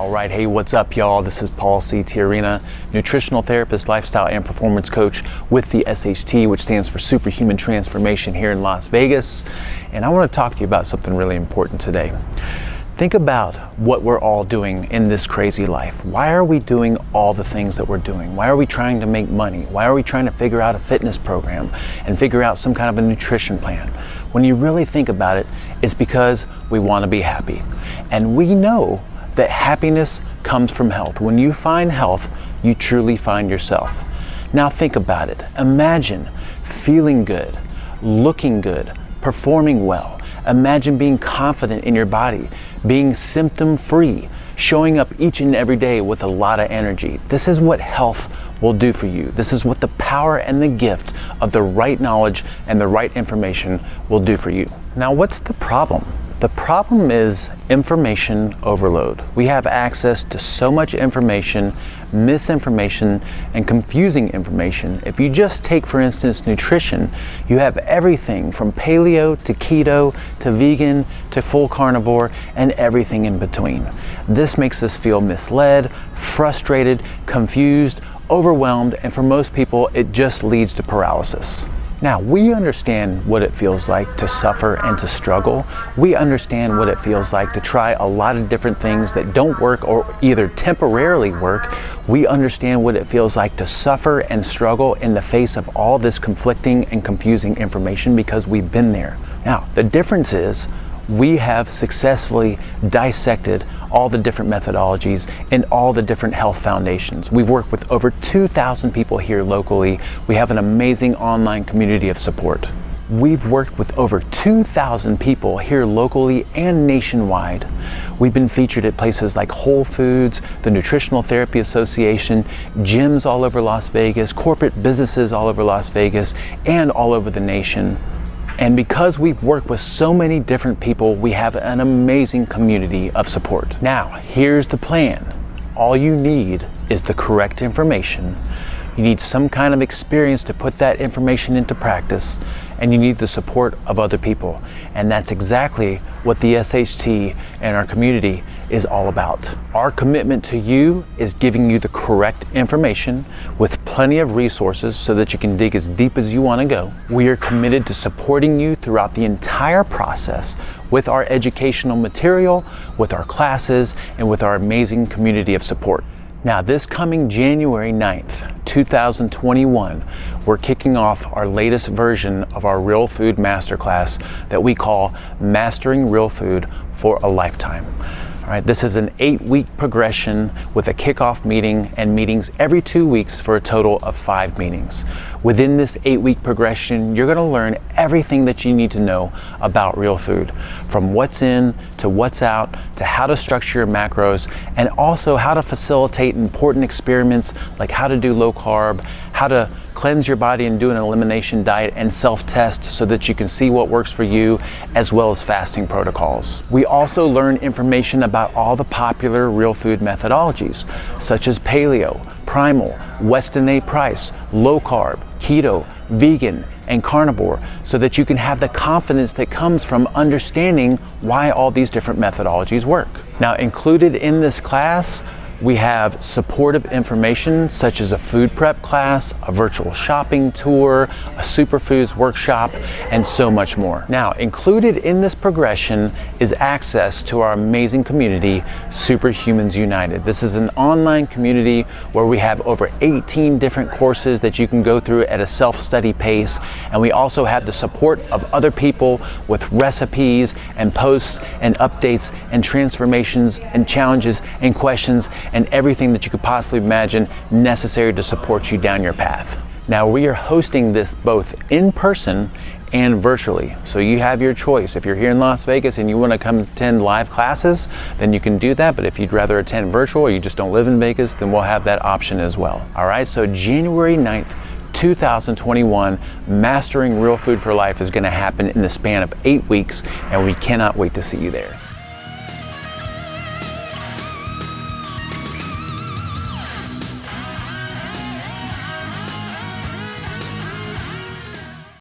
All right, hey, what's up, y'all? This is Paul C. Tiarina, nutritional therapist, lifestyle and performance coach with the SHT, which stands for SuperHuman Transformation here in Las Vegas. And I want to talk to you about something really important today. Think about what we're all doing in this crazy life. Why are we doing all the things that we're doing? Why are we trying to make money? Why are we trying to figure out a fitness program and figure out some kind of a nutrition plan? When you really think about it, it's because we want to be happy. And we know that happiness comes from health. When you find health, you truly find yourself. Now think about it. Imagine feeling good, looking good, performing well. Imagine being confident in your body, being symptom-free, showing up each and every day with a lot of energy. This is what health will do for you. This is what the power and the gift of the right knowledge and the right information will do for you. Now, what's the problem? The problem is information overload. We have access to so much information, misinformation, and confusing information. If you just take, for instance, nutrition, you have everything from paleo to keto to vegan to full carnivore and everything in between. This makes us feel misled, frustrated, confused, overwhelmed, and for most people, it just leads to paralysis. Now, we understand what it feels like to suffer and to struggle. We understand what it feels like to try a lot of different things that don't work or either temporarily work. We understand what it feels like to suffer and struggle in the face of all this conflicting and confusing information because we've been there. Now, the difference is we have successfully dissected all the different methodologies and all the different health foundations. We've worked with over 2,000 people here locally. We have an amazing online community of support. We've worked with over 2,000 people here locally and nationwide. We've been featured at places like Whole Foods, the Nutritional Therapy Association, gyms all over Las Vegas, corporate businesses all over Las Vegas, and all over the nation. And because we've worked with so many different people, we have an amazing community of support. Now, here's the plan. All you need is the correct information. You need some kind of experience to put that information into practice, and you need the support of other people. And that's exactly what the SHT and our community is all about. Our commitment to you is giving you the correct information with plenty of resources so that you can dig as deep as you want to go. We are committed to supporting you throughout the entire process with our educational material, with our classes, and with our amazing community of support. Now, this coming January 9th, 2021, we're kicking off our latest version of our Real Food Masterclass that we call Mastering Real Food for a Lifetime. All right, this is an 8-week progression with a kickoff meeting and meetings every 2 weeks for a total of 5 meetings. Within this 8-week progression, you're going to learn everything that you need to know about real food, from what's in to what's out, to how to structure your macros, and also how to facilitate important experiments like how to do low carb, how to cleanse your body and do an elimination diet and self-test so that you can see what works for you, as well as fasting protocols. We also learn information about all the popular real food methodologies, such as paleo, primal, Weston A. Price, low carb, keto, vegan, and carnivore, so that you can have the confidence that comes from understanding why all these different methodologies work. Now, included in this class, we have supportive information such as a food prep class, a virtual shopping tour, a superfoods workshop, and so much more. Now, included in this progression is access to our amazing community, SuperHumans United. This is an online community where we have over 18 different courses that you can go through at a self-study pace, and we also have the support of other people with recipes and posts and updates and transformations and challenges and questions and everything that you could possibly imagine necessary to support you down your path. Now, we are hosting this both in person and virtually, so you have your choice. If you're here in Las Vegas and you want to come attend live classes, then you can do that, but if you'd rather attend virtual or you just don't live in Vegas, then we'll have that option as well. All right, so January 9th, 2021, Mastering Real Food for Life is going to happen in the span of 8 weeks, and we cannot wait to see you there.